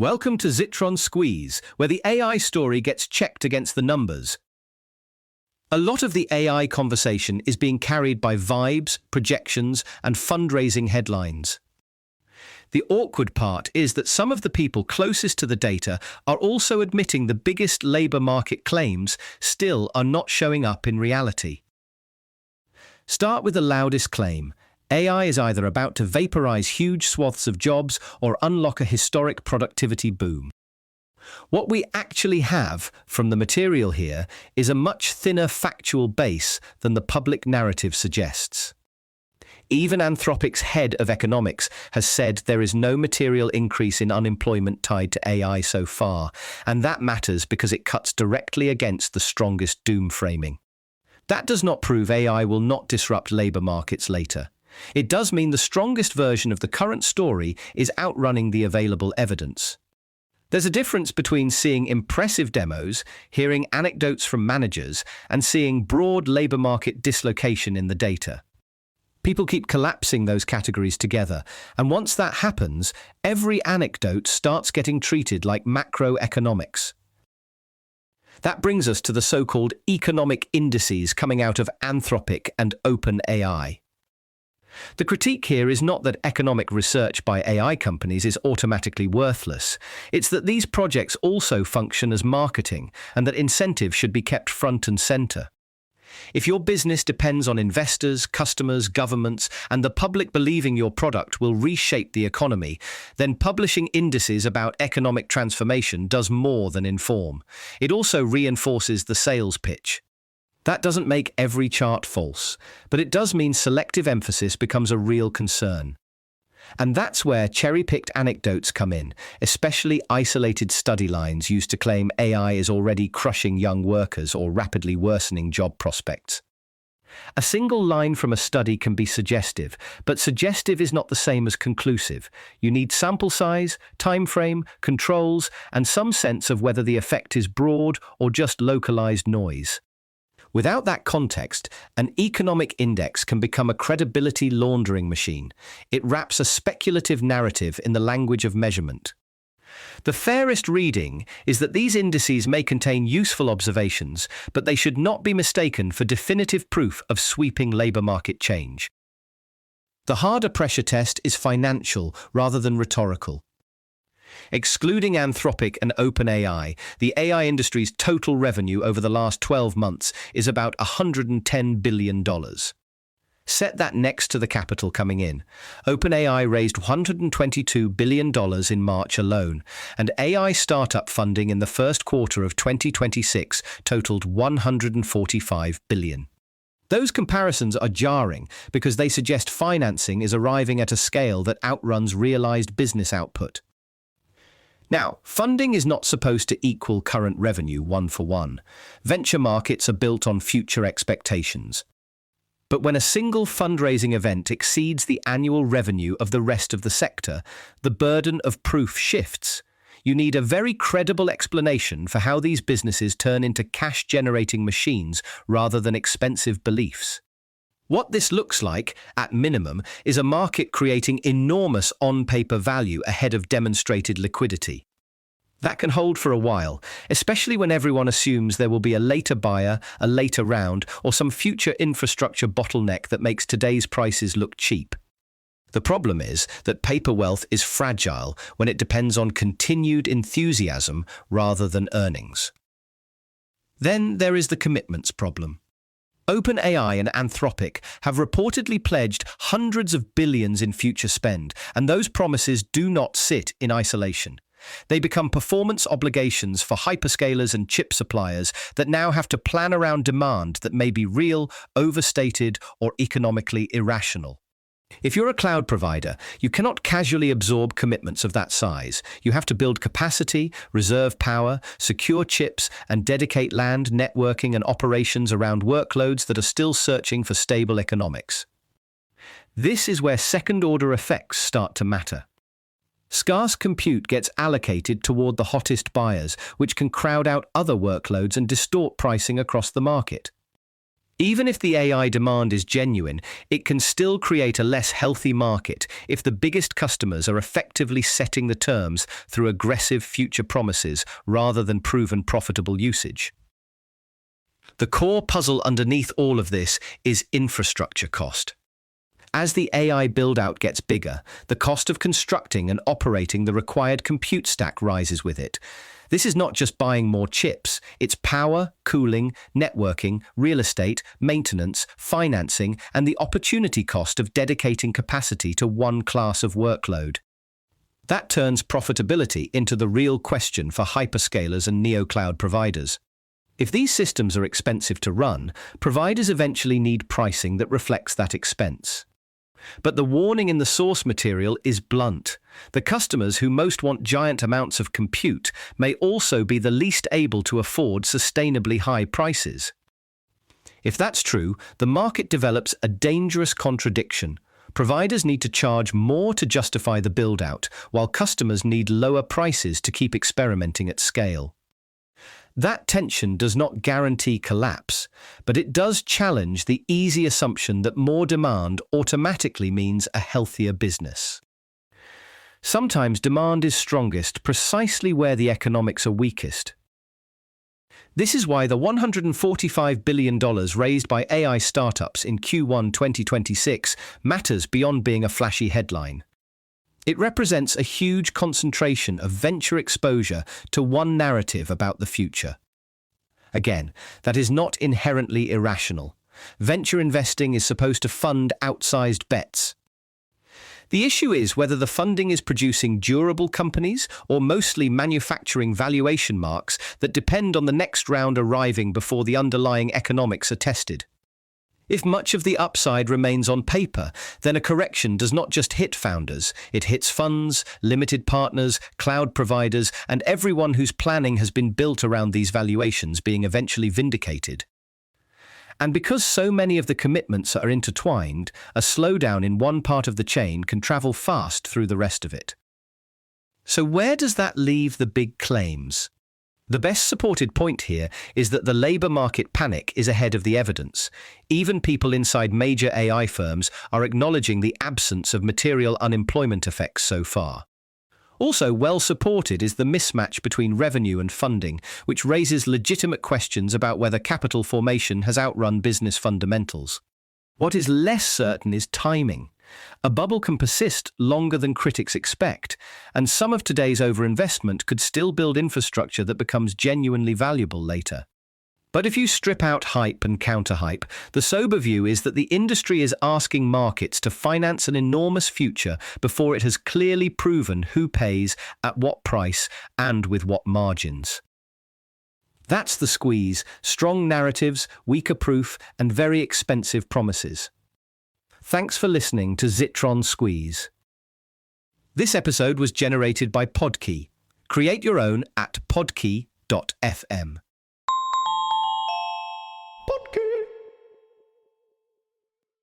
Welcome to Zitron Squeeze, where the AI story gets checked against the numbers. A lot of the AI conversation is being carried by vibes, projections, and fundraising headlines. The awkward part is that some of the people closest to the data are also admitting the biggest labor market claims still are not showing up in reality. Start with the loudest claim. AI is either about to vaporize huge swaths of jobs or unlock a historic productivity boom. What we actually have from the material here is a much thinner factual base than the public narrative suggests. Even Anthropic's head of economics has said there is no material increase in unemployment tied to AI so far, and that matters because it cuts directly against the strongest doom framing. That does not prove AI will not disrupt labor markets later. It does mean the strongest version of the current story is outrunning the available evidence. There's a difference between seeing impressive demos, hearing anecdotes from managers, and seeing broad labor market dislocation in the data. People keep collapsing those categories together, and once that happens, every anecdote starts getting treated like macroeconomics. That brings us to the so-called economic indices coming out of Anthropic and OpenAI. The critique here is not that economic research by AI companies is automatically worthless. It's that these projects also function as marketing and that incentives should be kept front and center. If your business depends on investors, customers, governments, and the public believing your product will reshape the economy, then publishing indices about economic transformation does more than inform. It also reinforces the sales pitch. That doesn't make every chart false, but it does mean selective emphasis becomes a real concern. And that's where cherry-picked anecdotes come in, especially isolated study lines used to claim AI is already crushing young workers or rapidly worsening job prospects. A single line from a study can be suggestive, but suggestive is not the same as conclusive. You need sample size, time frame, controls, and some sense of whether the effect is broad or just localized noise. Without that context, an economic index can become a credibility laundering machine. It wraps a speculative narrative in the language of measurement. The fairest reading is that these indices may contain useful observations, but they should not be mistaken for definitive proof of sweeping labor market change. The harder pressure test is financial rather than rhetorical. Excluding Anthropic and OpenAI, the AI industry's total revenue over the last 12 months is about $110 billion. Set that next to the capital coming in. OpenAI raised $122 billion in March alone, and AI startup funding in the first quarter of 2026 totaled $145 billion. Those comparisons are jarring because they suggest financing is arriving at a scale that outruns realized business output. Now, funding is not supposed to equal current revenue one for one. Venture markets are built on future expectations. But when a single fundraising event exceeds the annual revenue of the rest of the sector, the burden of proof shifts. You need a very credible explanation for how these businesses turn into cash-generating machines rather than expensive beliefs. What this looks like, at minimum, is a market creating enormous on-paper value ahead of demonstrated liquidity. That can hold for a while, especially when everyone assumes there will be a later buyer, a later round, or some future infrastructure bottleneck that makes today's prices look cheap. The problem is that paper wealth is fragile when it depends on continued enthusiasm rather than earnings. Then there is the commitments problem. OpenAI and Anthropic have reportedly pledged hundreds of billions in future spend, and those promises do not sit in isolation. They become performance obligations for hyperscalers and chip suppliers that now have to plan around demand that may be real, overstated, or economically irrational. If you're a cloud provider, you cannot casually absorb commitments of that size. You have to build capacity, reserve power, secure chips, and dedicate land, networking, and operations around workloads that are still searching for stable economics. This is where second-order effects start to matter. Scarce compute gets allocated toward the hottest buyers, which can crowd out other workloads and distort pricing across the market. Even if the AI demand is genuine, it can still create a less healthy market if the biggest customers are effectively setting the terms through aggressive future promises rather than proven profitable usage. The core puzzle underneath all of this is infrastructure cost. As the AI build-out gets bigger, the cost of constructing and operating the required compute stack rises with it. This is not just buying more chips, it's power, cooling, networking, real estate, maintenance, financing, and the opportunity cost of dedicating capacity to one class of workload. That turns profitability into the real question for hyperscalers and neo-cloud providers. If these systems are expensive to run, providers eventually need pricing that reflects that expense. But the warning in the source material is blunt. The customers who most want giant amounts of compute may also be the least able to afford sustainably high prices. If that's true, the market develops a dangerous contradiction. Providers need to charge more to justify the build-out, while customers need lower prices to keep experimenting at scale. That tension does not guarantee collapse, but it does challenge the easy assumption that more demand automatically means a healthier business. Sometimes demand is strongest precisely where the economics are weakest. This is why the $145 billion raised by AI startups in Q1 2026 matters beyond being a flashy headline. It represents a huge concentration of venture exposure to one narrative about the future. Again, that is not inherently irrational. Venture investing is supposed to fund outsized bets. The issue is whether the funding is producing durable companies or mostly manufacturing valuation marks that depend on the next round arriving before the underlying economics are tested. If much of the upside remains on paper, then a correction does not just hit founders, it hits funds, limited partners, cloud providers, and everyone whose planning has been built around these valuations being eventually vindicated. And because so many of the commitments are intertwined, a slowdown in one part of the chain can travel fast through the rest of it. So where does that leave the big claims? The best supported point here is that the labor market panic is ahead of the evidence. Even people inside major AI firms are acknowledging the absence of material unemployment effects so far. Also well supported is the mismatch between revenue and funding, which raises legitimate questions about whether capital formation has outrun business fundamentals. What is less certain is timing. A bubble can persist longer than critics expect, and some of today's overinvestment could still build infrastructure that becomes genuinely valuable later. But if you strip out hype and counter-hype, the sober view is that the industry is asking markets to finance an enormous future before it has clearly proven who pays, at what price, and with what margins. That's the squeeze: strong narratives, weaker proof, and very expensive promises. Thanks for listening to Zitron Squeeze. This episode was generated by Podkey. Create your own at podkey.fm.